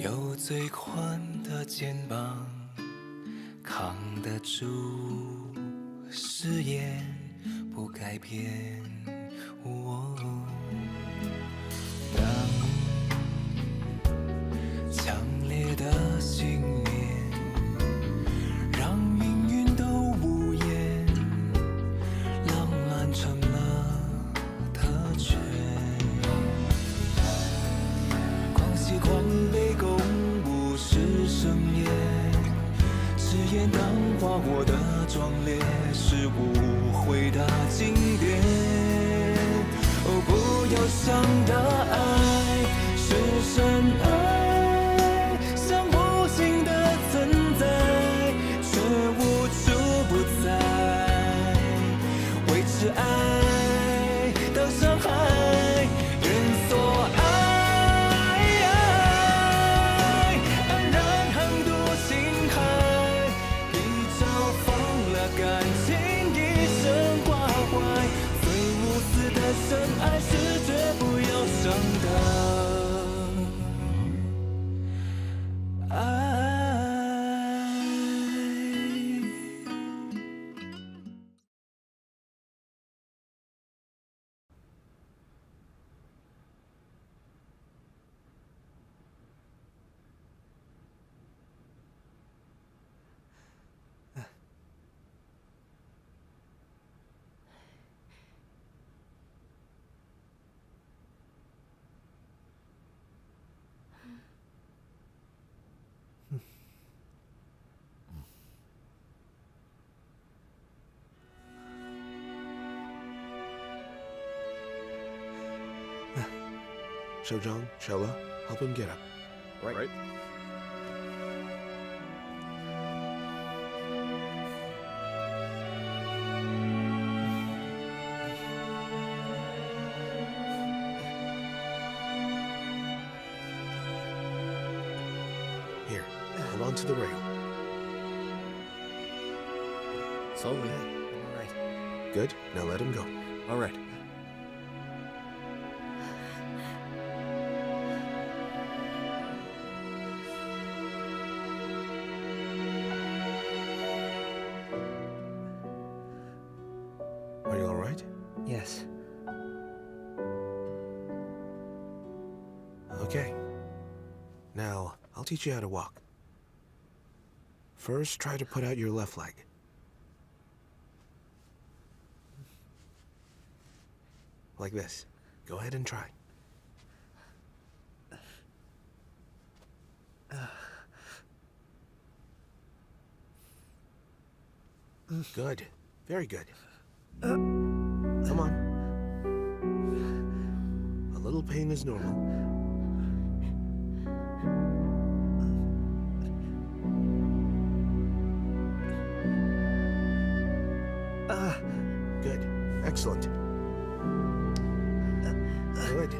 有最宽的肩膀扛得住誓言不改变。当强烈的信念让命运都无言，浪漫成了特权。狂喜狂悲公布是盛宴，誓言当花火的壮烈是无悔的经典。哦，不要想的爱是深爱，像无形的存在，却无处不在，维持爱的伤害，人所爱。安然横渡星海，一朝放了感情，一生挂怀。最无私的深爱是绝不要伤的爱。Shojong, Shella, help him get up. Right. Here, hold on to the rail. Slowly. All right. Good, now let him go. All right. Are you all right? Yes. Okay. Now, I'll teach you how to walk. First, try to put out your left leg. Like this. Go ahead and try. Good. Very good. Come on. A little pain is normal. Good. Excellent. Good.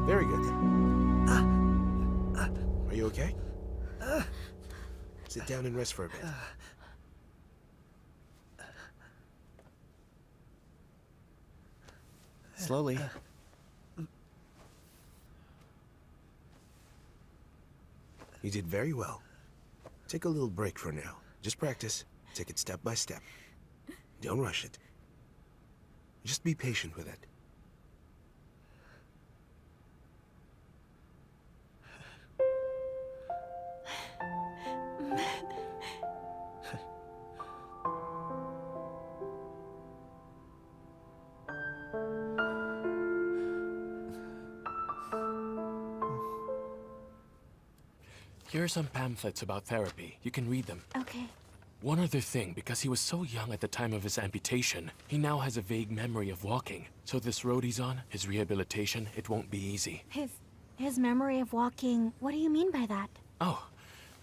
Very good. Are you okay? Sit down and rest for a bit. Slowly. You did very well. Take a little break for now. Just practice. Take it step by step. Don't rush it. Just be patient with it. Here are some pamphlets about therapy. You can read them. Okay. One other thing, because he was so young at the time of his amputation, he now has a vague memory of walking. So this road he's on, his rehabilitation, it won't be easy. His memory of walking, what do you mean by that? Oh,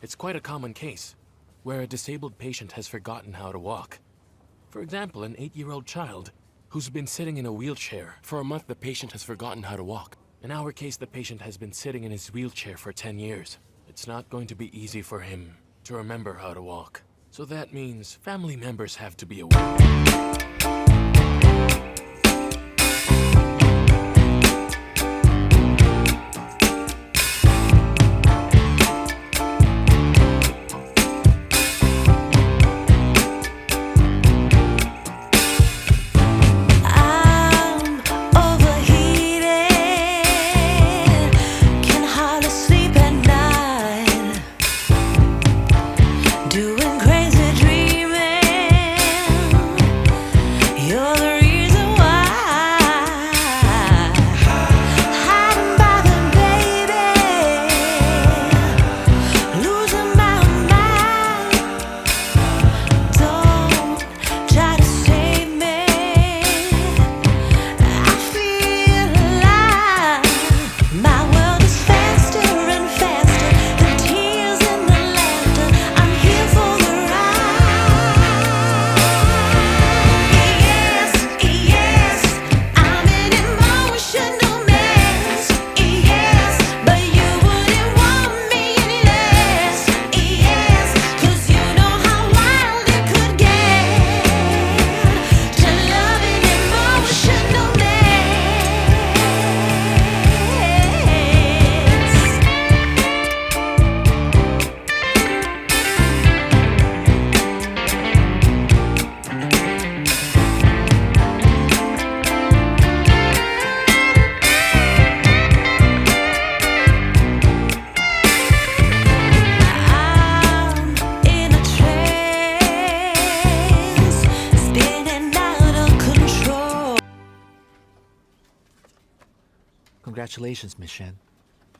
it's quite a common case, where a disabled patient has forgotten how to walk. For example, an 8-year-old child who's been sitting in a wheelchair. For a month, the patient has forgotten how to walk. In our case, the patient has been sitting in his wheelchair for 10 years. It's not going to be easy for him to remember how to walk. So that means family members have to be aware. Congratulations, Miss Shen.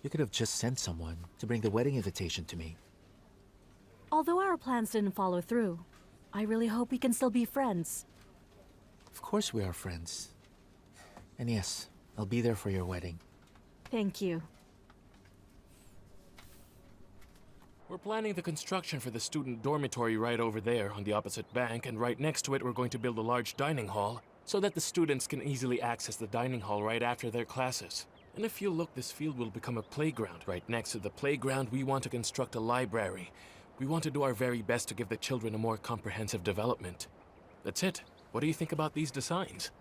You could have just sent someone to bring the wedding invitation to me. Although our plans didn't follow through, I really hope we can still be friends. Of course we are friends. And yes, I'll be there for your wedding. Thank you. We're planning the construction for the student dormitory right over there on the opposite bank, and right next to it we're going to build a large dining hall so that the students can easily access the dining hall right after their classes. And if you look, this field will become a playground. Right next to the playground, we want to construct a library. We want to do our very best to give the children a more comprehensive development. That's it. What do you think about these designs?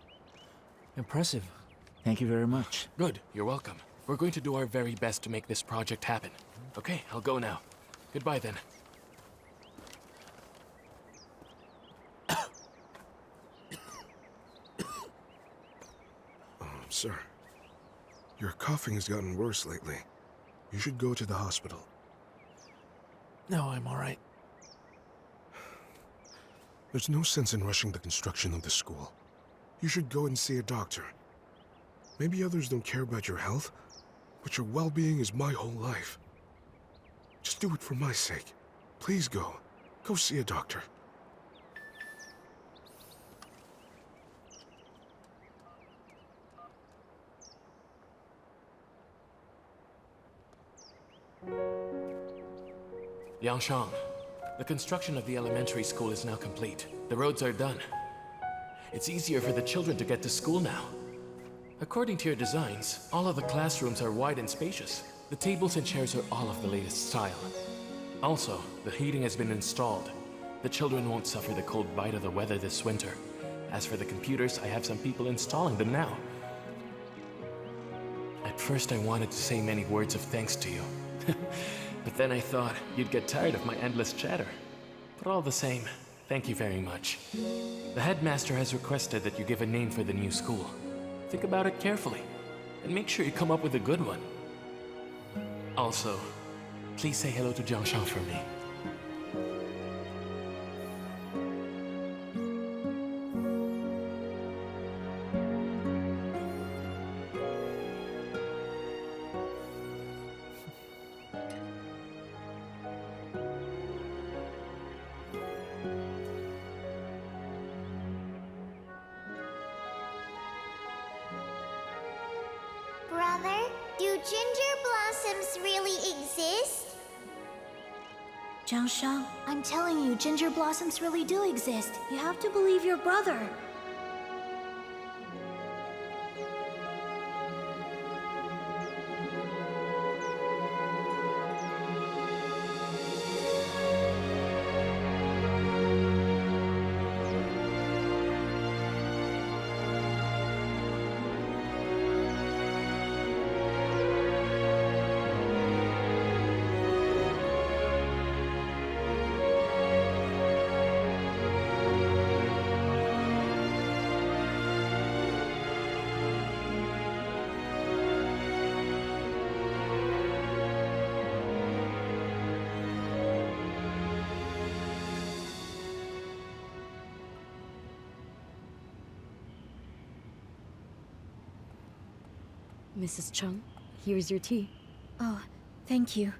Impressive. Thank you very much. Good, you're welcome. We're going to do our very best to make this project happen. Okay, I'll go now. Goodbye then. Sir, your coughing has gotten worse lately. You should go to the hospital. No, I'm all right. There's no sense in rushing the construction of the school. You should go and see a doctor. Maybe others don't care about your health, but your well-being is my whole life. Just do it for my sake. Please go. Go see a doctor. Yangshang, the construction of the elementary school is now complete. The roads are done. It's easier for the children to get to school now. According to your designs, all of the classrooms are wide and spacious. The tables and chairs are all of the latest style. Also, the heating has been installed. The children won't suffer the cold bite of the weather this winter. As for the computers, I have some people installing them now. At first I wanted to say many words of thanks to you. But then I thought you'd get tired of my endless chatter. But all the same, thank you very much. The headmaster has requested that you give a name for the new school. Think about it carefully, and make sure you come up with a good one. Also, please say hello to Jiangshang for me. Brother, do ginger blossoms really exist? Jiangshang, I'm telling you, ginger blossoms really do exist. you have to believe your brother. Mrs. Chung, here's your tea. Oh, thank you.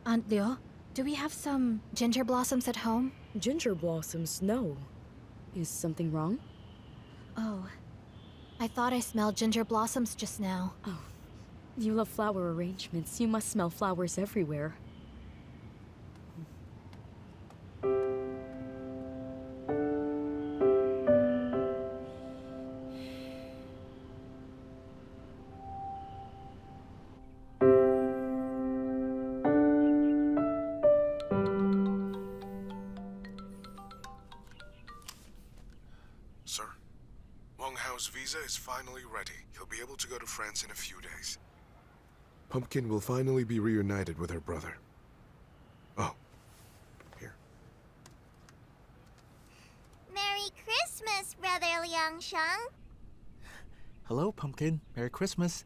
Aunt Liu, do we have some ginger blossoms at home? Ginger blossoms, no. Is something wrong? Oh, I thought I smelled ginger blossoms just now. Oh, you love flower arrangements. You must smell flowers everywhere. Sir, Wang Hao's visa is finally ready. He'll be able to go to France in a few days. Pumpkin will finally be reunited with her brother. Oh, here. Merry Christmas, Brother Liangshang. Hello, Pumpkin. Merry Christmas.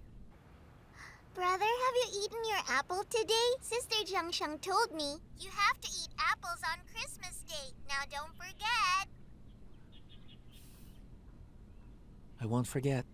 Brother, have you eaten your apple today? Sister Jiangshang told me you have to eat apples on Christmas Day. Now don't forget. I won't forget.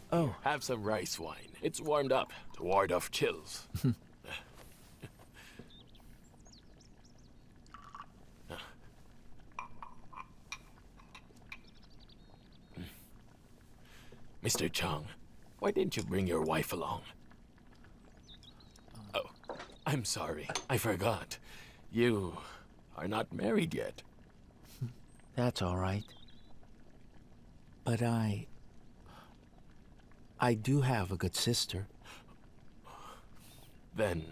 Oh, have some rice wine. It's warmed up to ward off chills. Mr. Chung, why didn't you bring your wife along? Oh, I'm sorry. I forgot. You are not married yet. That's all right. But I do have a good sister. Then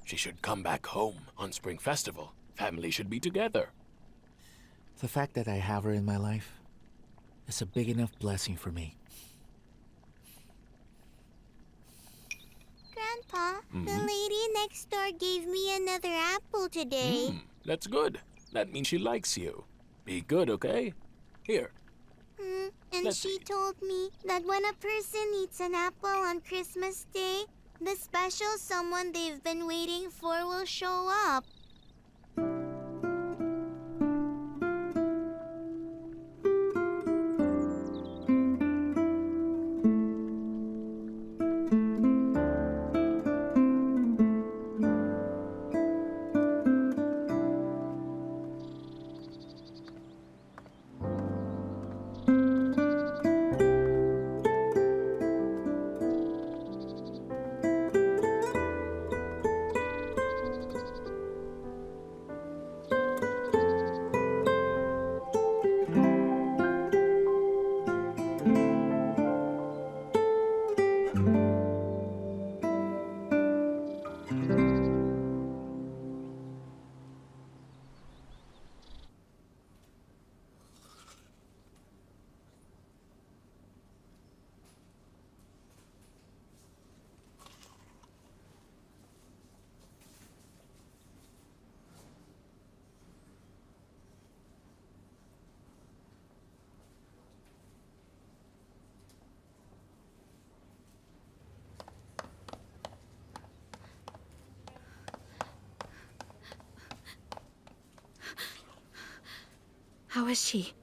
she should come back home on Spring Festival. Family should be together. The fact that I have her in my life is a big enough blessing for me. Grandpa, the lady next door gave me another apple today. That's good. That means she likes you. Be good, okay? Here. And Let's she see. told me that when a person eats an apple on Christmas Day, the special someone they've been waiting for will show up. How is she?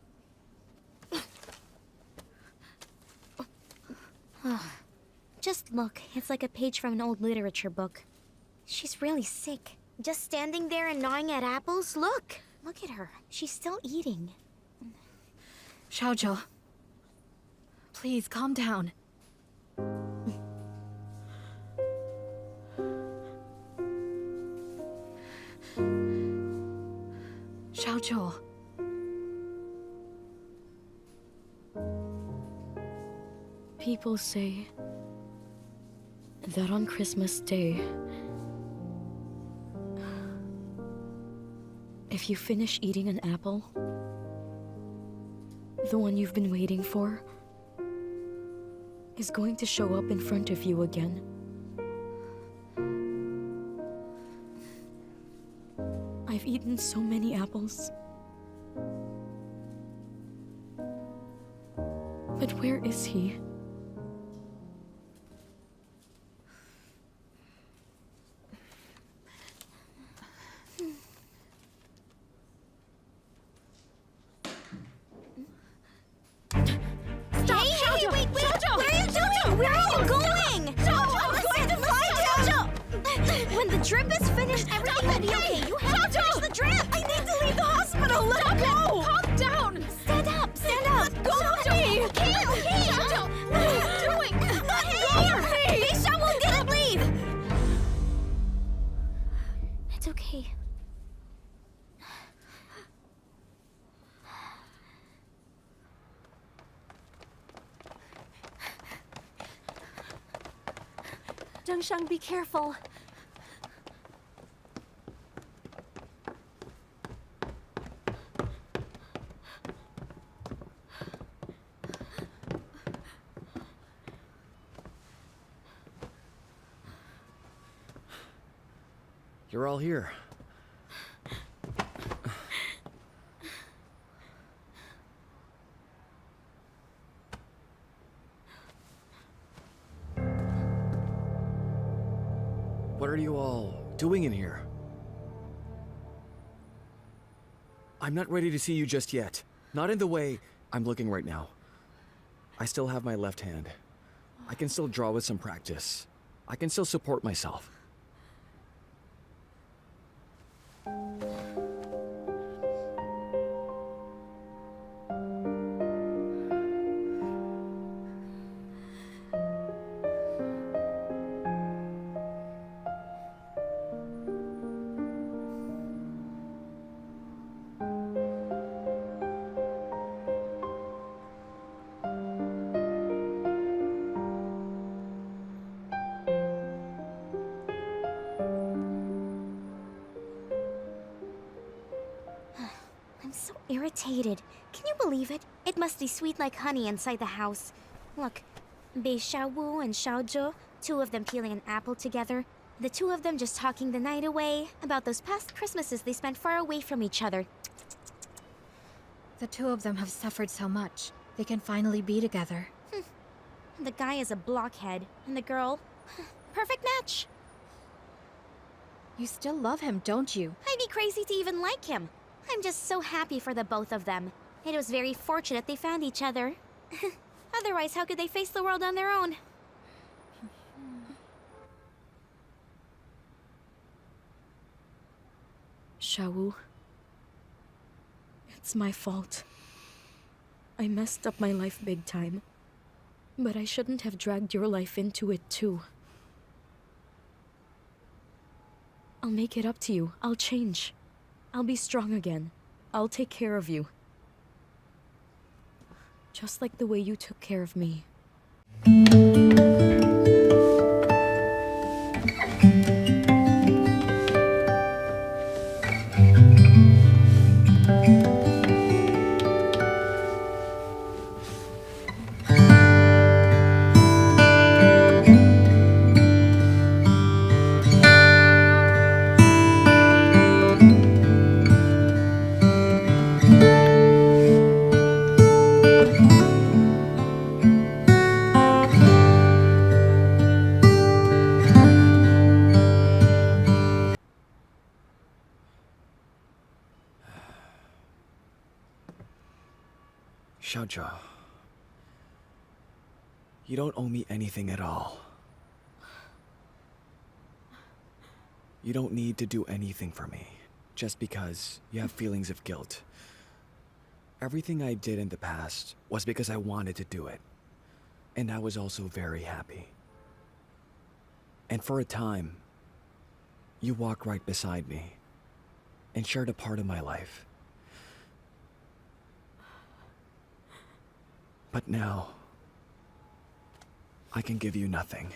Just look, it's like a page from an old literature book. She's really sick. Just standing there and gnawing at apples. Look! Look at her. She's still eating. Xiaozhou. Please, calm down. Xiaozhou. People say that on Christmas Day, if you finish eating an apple, the one you've been waiting for is going to show up in front of you again. I've eaten so many apples. But where is he? Hey, wait! Where are you doing? Where are you going? When the drip is finished, everything will be okay. You have to finish the drip. I need to leave the hospital. Let go. Calm down! Stand up. Stand up. Go of me! Okay. What are you doing? Let go of me. Leisha will get it. Leave. Dengsheng, be careful. You're all here. What are you all doing in here? I'm not ready to see you just yet. Not in the way I'm looking right now. I still have my left hand. I can still draw with some practice. I can still support myself. So irritated. Can you believe it? It must be sweet like honey inside the house. Look, Bei Xiaowu and Xiaozhe, two of them peeling an apple together. The two of them just talking the night away about those past Christmases they spent far away from each other. The two of them have suffered so much. They can finally be together. The guy is a blockhead, and the girl... perfect match! You still love him, don't you? I'd be crazy to even like him. I'm just so happy for the both of them. It was very fortunate they found each other. Otherwise, how could they face the world on their own? Xiaowu, it's my fault. I messed up my life big time. But I shouldn't have dragged your life into it too. I'll make it up to you. I'll change. I'll be strong again. I'll take care of you. Just like the way you took care of me. 小九, you don't owe me anything at all. You don't need to do anything for me, just because you have feelings of guilt. Everything I did in the past was because I wanted to do it, and I was also very happy. And for a time, you walked right beside me, and shared a part of my life. But now, I can give you nothing.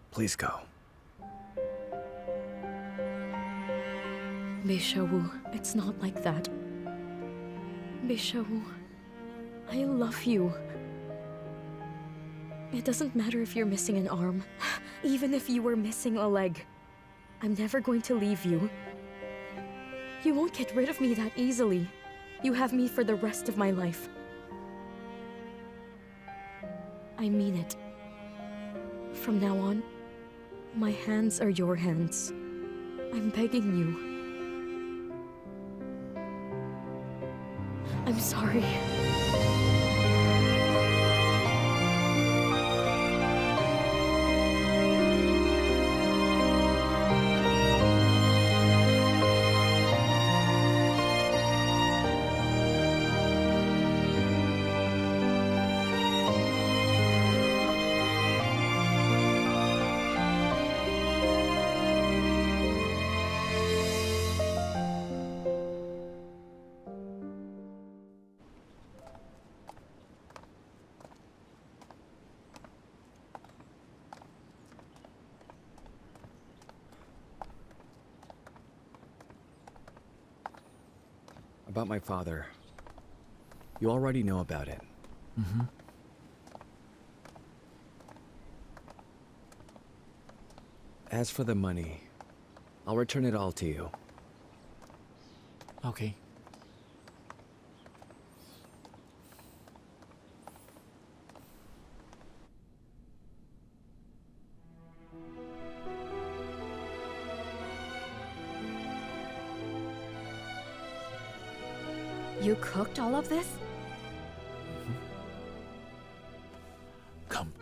Please go. Bei Xiaowu, it's not like that. Bei Xiaowu, I love you. It doesn't matter if you're missing an arm. Even if you were missing a leg. I'm never going to leave you. You won't get rid of me that easily. You have me for the rest of my life. I mean it. From now on, my hands are your hands. I'm begging you. I'm sorry. About my father. You already know about it. Mm-hmm. As for the money, I'll return it all to you. Okay. You cooked all of this? Come.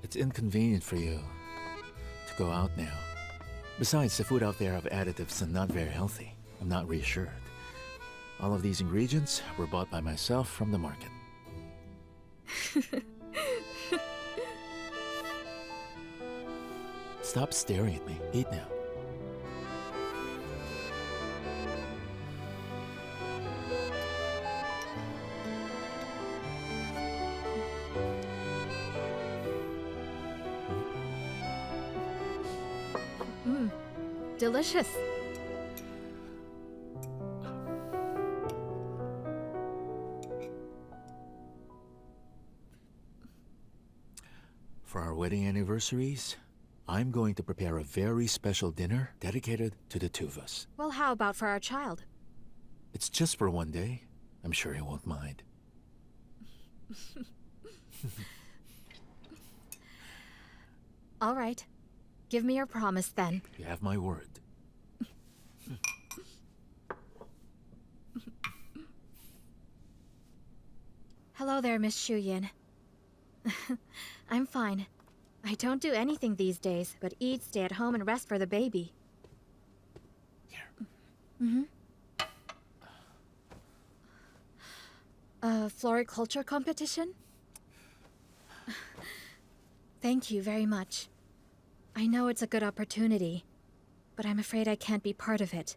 It's inconvenient for you to go out now. Besides, the food out there have additives and not very healthy. I'm not reassured. All of these ingredients were bought by myself from the market. Stop staring at me. Eat now. Delicious. For our wedding anniversaries, I'm going to prepare a very special dinner dedicated to the two of us. Well, how about for our child? It's just for one day. I'm sure he won't mind. All right. Give me your promise then. You have my word. Hello there, Miss Shuyin. I'm fine. I don't do anything these days, but eat, stay at home, and rest for the baby. Here. Floriculture competition? Thank you very much. I know it's a good opportunity, but I'm afraid I can't be part of it.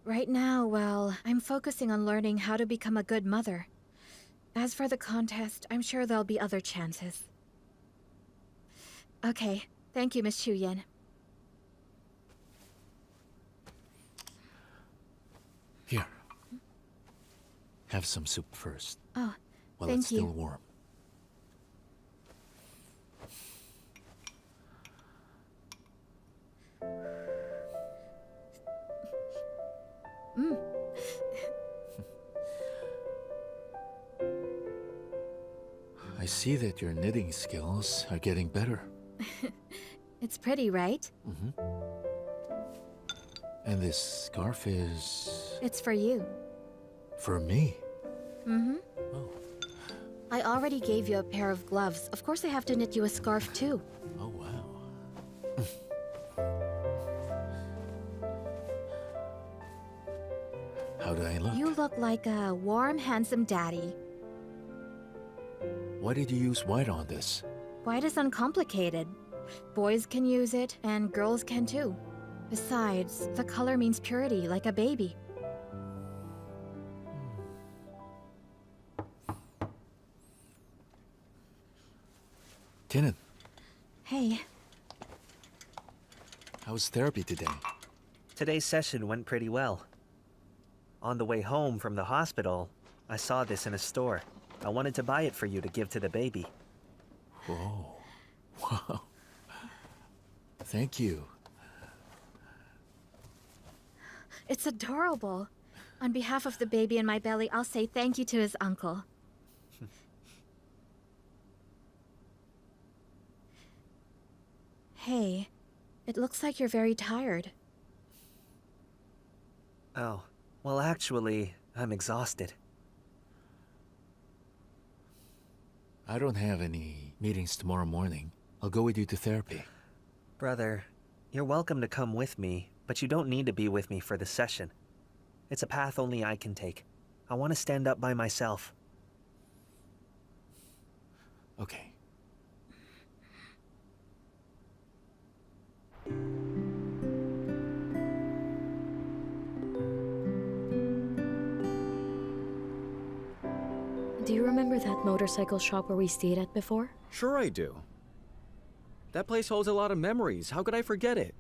Right now, well, I'm focusing on learning how to become a good mother. As for the contest, I'm sure there'll be other chances. Okay, thank you, Miss Shuyin. Here. Have some soup first. Oh, while thank it's still you. warm. I see that your knitting skills are getting better. It's pretty, right? And this scarf is... It's for you. for me. Oh. I already gave you a pair of gloves. Of course I have to knit you a scarf too. Oh, wow. How do I look? You look like a warm, handsome daddy. Why did you use white on this? White is uncomplicated. Boys can use it, and girls can too. Besides, the color means purity, like a baby. Tianyu, Hey, how was therapy today? Today's session went pretty well. On the way home from the hospital, I saw this in a store. I wanted to buy it for you to give to the baby. Whoa. Wow. Thank you. it's adorable. On behalf of the baby in my belly, I'll say thank you to his uncle. Hey, it looks like you're very tired. Oh, well actually, I'm exhausted. I don't have any meetings tomorrow morning. I'll go with you to therapy. Brother, you're welcome to come with me, but you don't need to be with me for the session. It's a path only I can take. I want to stand up by myself. Okay. Do you remember that motorcycle shop where we stayed at before? Sure I do. That place holds a lot of memories. How could I forget it?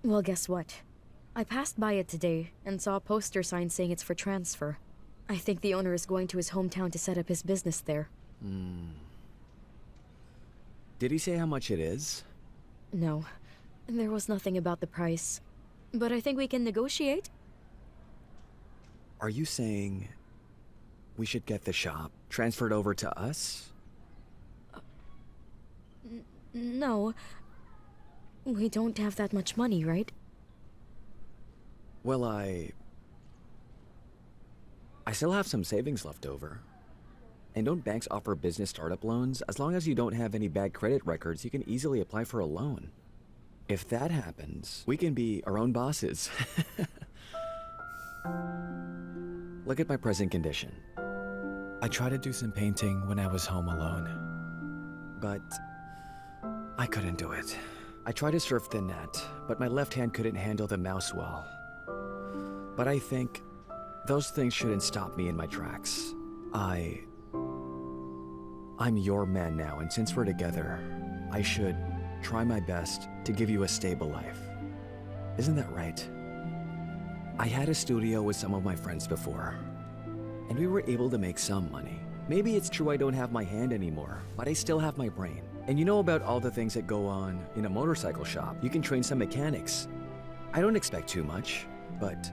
Well, guess what? I passed by it today and saw a poster sign saying it's for transfer. I think the owner is going to his hometown to set up his business there. Did he say how much it is? No, there was nothing about the price. But I think we can negotiate. Are you saying we should get the shop transferred over to us? No. We don't have that much money, right? Well, I still have some savings left over. And don't banks offer business startup loans? As long as you don't have any bad credit records, you can easily apply for a loan. If that happens, we can be our own bosses. Look at my present condition. I tried to do some painting when I was home alone, but I couldn't do it. I tried to surf the net, but my left hand couldn't handle the mouse well. But I think those things shouldn't stop me in my tracks. I'm your man now, and since we're together, I should try my best to give you a stable life. Isn't that right? I had a studio with some of my friends before, and we were able to make some money. Maybe it's true I don't have my hand anymore, but I still have my brain. And you know about all the things that go on in a motorcycle shop. You can train some mechanics. I don't expect too much, but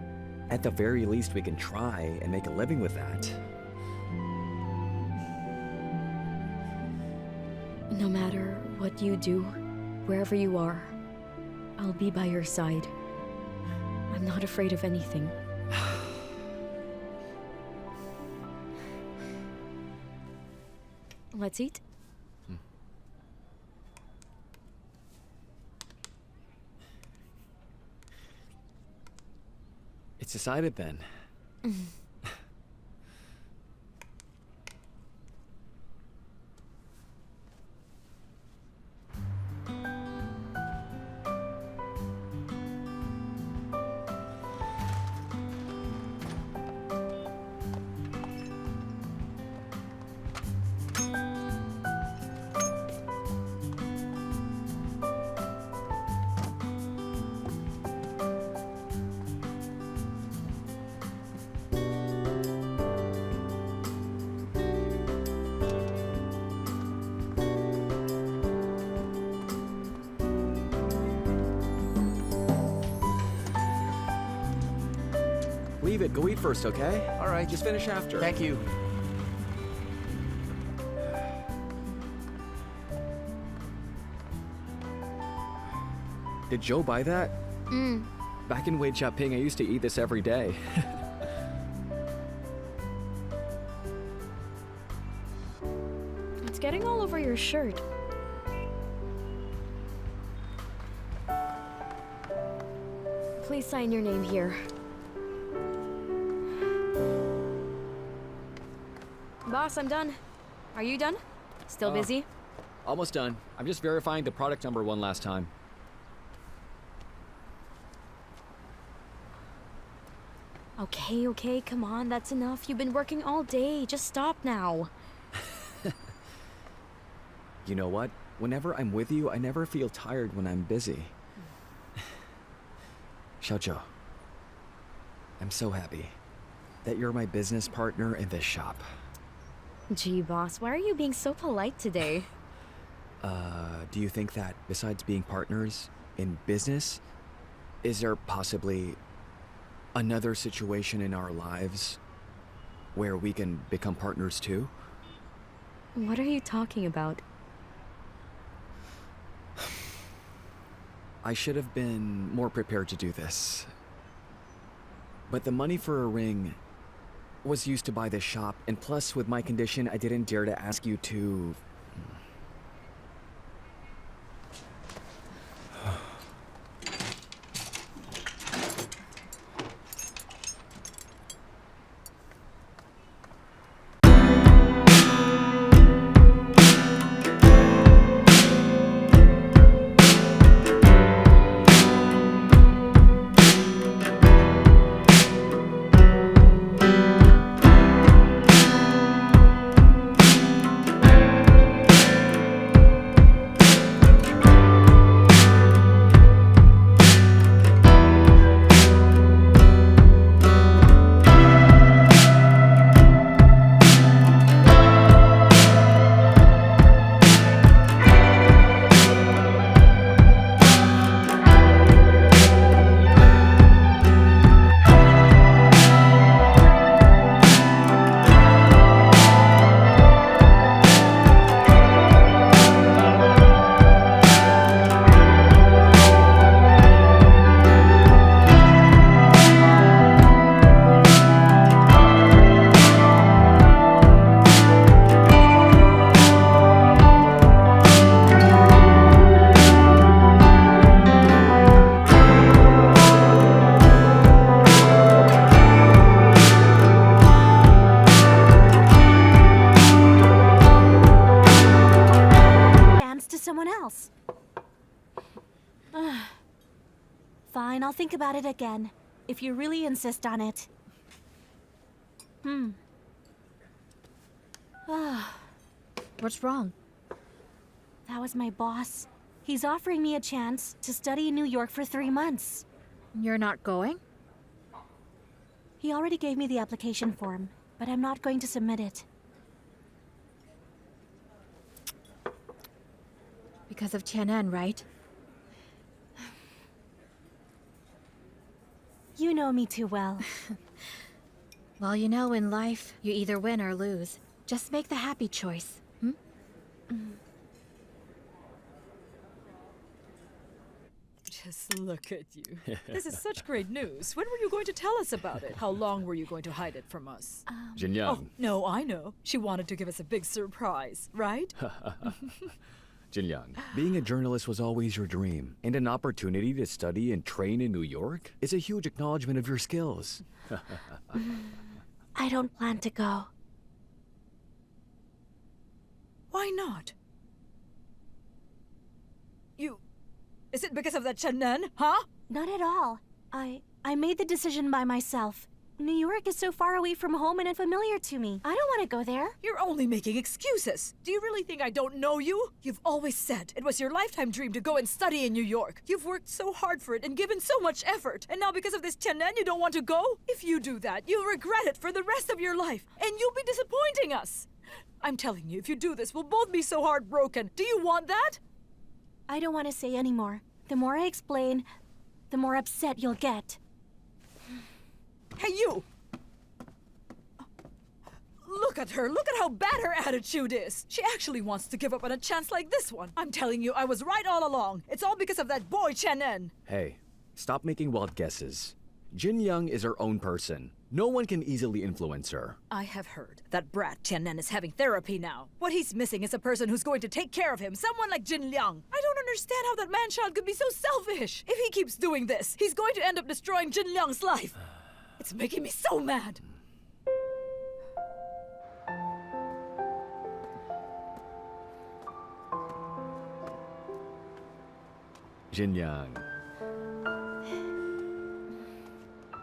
at the very least we can try and make a living with that. No matter what you do, wherever you are, I'll be by your side. I'm not afraid of anything. Let's eat. It's decided then. Leave it. Go eat first, okay? All right. Just finish after. Thank you. Did Joe buy that? Back in Wei Chaping, I used to eat this every day. It's getting all over your shirt. Please sign your name here. Boss, I'm done. Are you done? Still busy? Almost done. I'm just verifying the product number one last time. Okay, come on, that's enough. You've been working all day. Just stop now. You know what? Whenever I'm with you, I never feel tired when I'm busy. Xiaozhou, I'm so happy that you're my business partner in this shop. Gee, boss, why are you being so polite today? Do you think that besides being partners in business, is there possibly another situation in our lives where we can become partners too? What are you talking about? I should have been more prepared to do this. But the money for a ring was used to buy this shop, and plus with my condition, I didn't dare to ask you to... Fine, I'll think about it again. If you really insist on it. What's wrong? That was my boss. He's offering me a chance to study in New York for 3 months. You're not going? He already gave me the application form, but I'm not going to submit it. Because of Tianyu, right? You know me too well. Well, you know, in life, you either win or lose. Just make the happy choice. Just look at you. This is such great news. When were you going to tell us about it? How long were you going to hide it from us? Jinyoung. Oh, no, I know. She wanted to give us a big surprise, right? Jinyoung. Being a journalist was always your dream, and an opportunity to study and train in New York is a huge acknowledgement of your skills. I don't plan to go. Why not? Is it because of that Shannon, huh? Not at all. I made the decision by myself. New York is so far away from home and unfamiliar to me. I don't want to go there. You're only making excuses. Do you really think I don't know you? You've always said it was your lifetime dream to go and study in New York. You've worked so hard for it and given so much effort. And now because of this Tianyu, you don't want to go? If you do that, you'll regret it for the rest of your life. And you'll be disappointing us. I'm telling you, if you do this, we'll both be so heartbroken. Do you want that? I don't want to say anymore. The more I explain, the more upset you'll get. Hey, you! Look at her. Look at how bad her attitude is. She actually wants to give up on a chance like this one. I'm telling you, I was right all along. It's all because of that boy, Chen-en. Hey, stop making wild guesses. Jinyoung is her own person. No one can easily influence her. I have heard that brat Tianyu is having therapy now. What he's missing is a person who's going to take care of him, someone like Jin Liang. I don't understand how that man-child could be so selfish. If he keeps doing this, he's going to end up destroying Jin Liang's life. It's making me so mad. Jinyoung.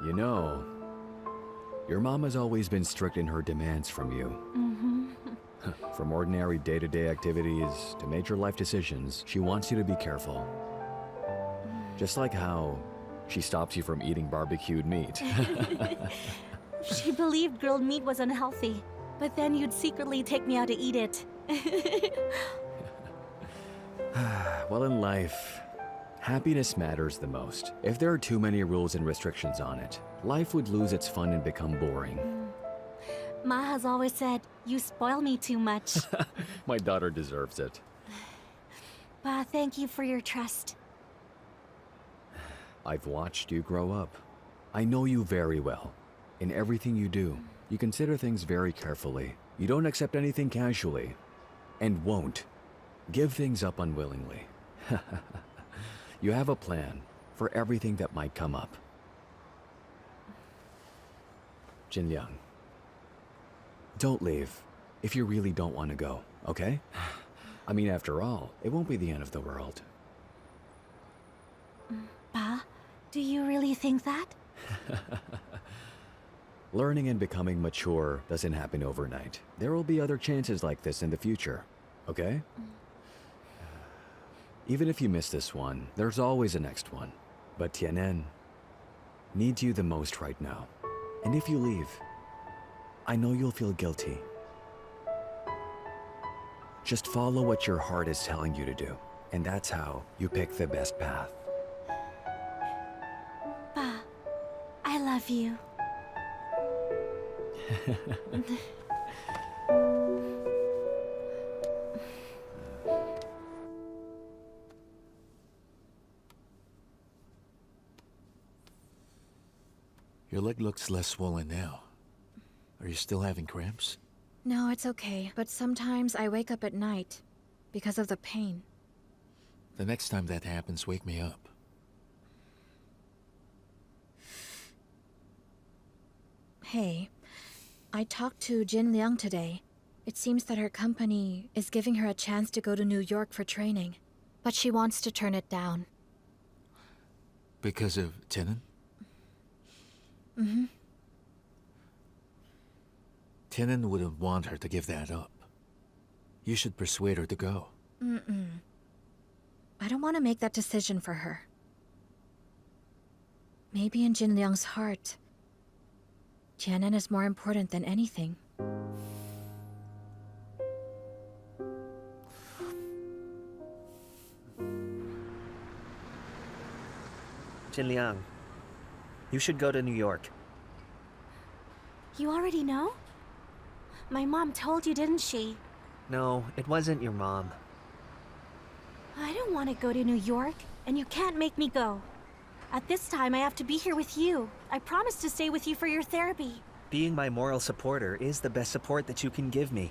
You know, your mom has always been strict in her demands from you. From ordinary day-to-day activities to major life decisions, she wants you to be careful. Just like how she stops you from eating barbecued meat. She believed grilled meat was unhealthy, but then you'd secretly take me out to eat it. Well, in life, happiness matters the most. If there are too many rules and restrictions on it, life would lose its fun and become boring. Ma has always said, you spoil me too much. My daughter deserves it. Pa, thank you for your trust. I've watched you grow up. I know you very well. In everything you do, you consider things very carefully. You don't accept anything casually, and won't give things up unwillingly. You have a plan for everything that might come up. Jinyoung, don't leave if you really don't want to go, okay? I mean, after all, it won't be the end of the world. Pa, do you really think that? Learning and becoming mature doesn't happen overnight. There will be other chances like this in the future, okay? Even if you miss this one, there's always a next one. But Tianyu needs you the most right now. And if you leave, I know you'll feel guilty. Just follow what your heart is telling you to do, and that's how you pick the best path. Pa, I love you. Your leg looks less swollen now. Are you still having cramps? No, it's okay. But sometimes I wake up at night because of the pain. The next time that happens, wake me up. Hey, I talked to Jin Liang today. It seems that her company is giving her a chance to go to New York for training, but she wants to turn it down. Because of Tianyu? Mm-hmm. Tianyu wouldn't want her to give that up. You should persuade her to go. I don't want to make that decision for her. Maybe in Jinliang's heart, Tianyu is more important than anything. Jinliang, you should go to New York. You already know? My mom told you, didn't she? No, it wasn't your mom. I don't want to go to New York, and you can't make me go. At this time, I have to be here with you. I promised to stay with you for your therapy. Being my moral supporter is the best support that you can give me.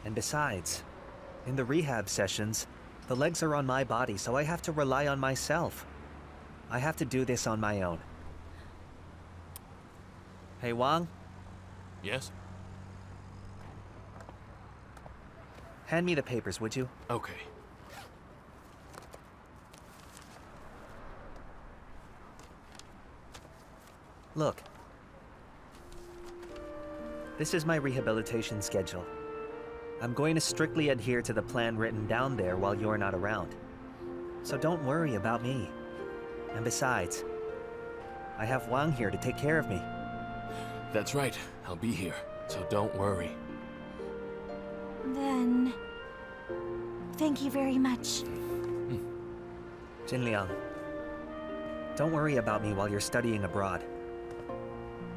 And besides, in the rehab sessions, the legs are on my body, so I have to rely on myself. I have to do this on my own. Hey, Wang, Yes? hand me the papers, would you? Okay. Look. This is my rehabilitation schedule. I'm going to strictly adhere to the plan written down there while you're not around. So don't worry about me. And besides, I have Wang here to take care of me. That's right. I'll be here, so don't worry. Then... thank you very much. Jinliang, don't worry about me while you're studying abroad.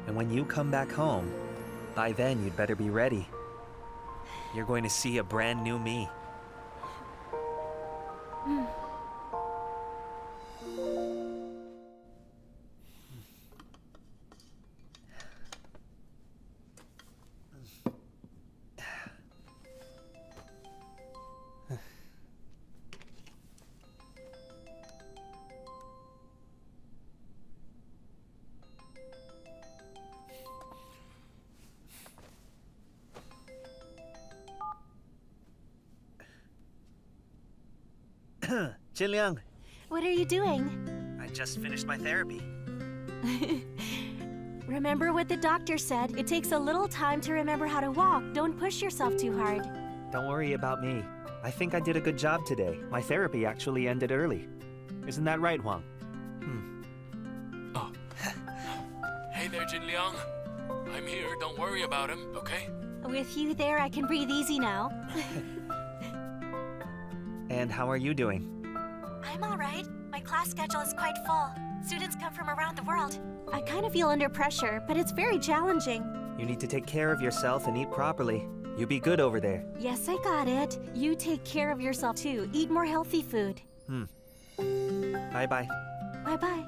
And when you come back home, by then you'd better be ready. You're going to see a brand new me. Jinliang, What are you doing? I just finished my therapy. Remember what the doctor said. It takes a little time to remember how to walk. Don't push yourself too hard. Don't worry about me. I think I did a good job today. My therapy actually ended early. Isn't that right, Wang? Oh. Hey there, Jinliang. I'm here. Don't worry about him, okay? With you there, I can breathe easy now. And how are you doing? I'm all right. My class schedule is quite full. Students come from around the world. I kind of feel under pressure, but it's very challenging. You need to take care of yourself and eat properly. You be good over there. Yes, I got it. You take care of yourself too. Eat more healthy food. Bye-bye. Bye-bye.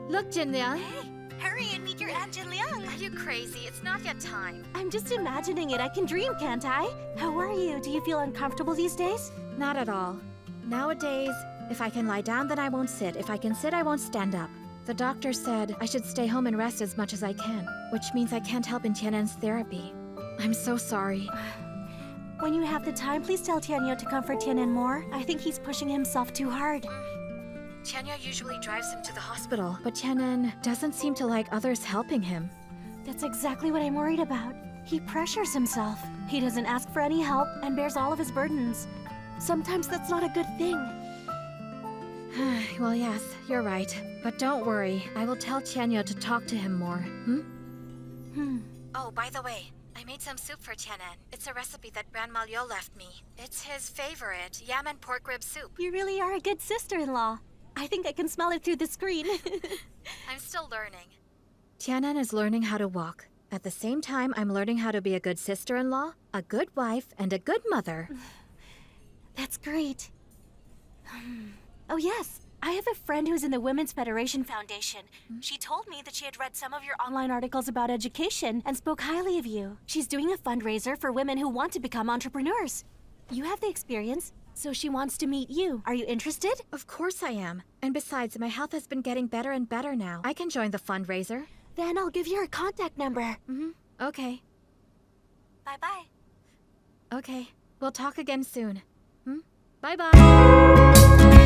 Look, Jinliang. Hey, hurry and meet your Aunt Jinliang. Are you crazy? It's not yet time. I'm just imagining it. I can dream, can't I? How are you? Do you feel uncomfortable these days? Not at all. Nowadays, if I can lie down, then I won't sit. If I can sit, I won't stand up. The doctor said I should stay home and rest as much as I can, which means I can't help in Tianyu's therapy. I'm so sorry. When you have the time, please tell Tianyu to comfort Tianyu more. I think he's pushing himself too hard. Tianyu usually drives him to the hospital, but Tianyu doesn't seem to like others helping him. That's exactly what I'm worried about. He pressures himself. He doesn't ask for any help and bears all of his burdens. Sometimes that's not a good thing. Well, yes, you're right. But don't worry, I will tell Tianyu to talk to him more. Oh, by the way, I made some soup for Tianyu. It's a recipe that Grandma Liu left me. It's his favorite, yam and pork rib soup. You really are a good sister-in-law. I think I can smell it through the screen. I'm still learning. Tianyu is learning how to walk. At the same time, I'm learning how to be a good sister-in-law, a good wife, and a good mother. That's great. Oh yes, I have a friend who's in the Women's Federation Foundation. She told me that she had read some of your online articles about education and spoke highly of you. She's doing a fundraiser for women who want to become entrepreneurs. You have the experience, so she wants to meet you. Are you interested? Of course I am. And besides, my health has been getting better and better now. I can join the fundraiser. Then I'll give you her contact number. Okay. Bye-bye. Okay. We'll talk again soon. Bye-bye.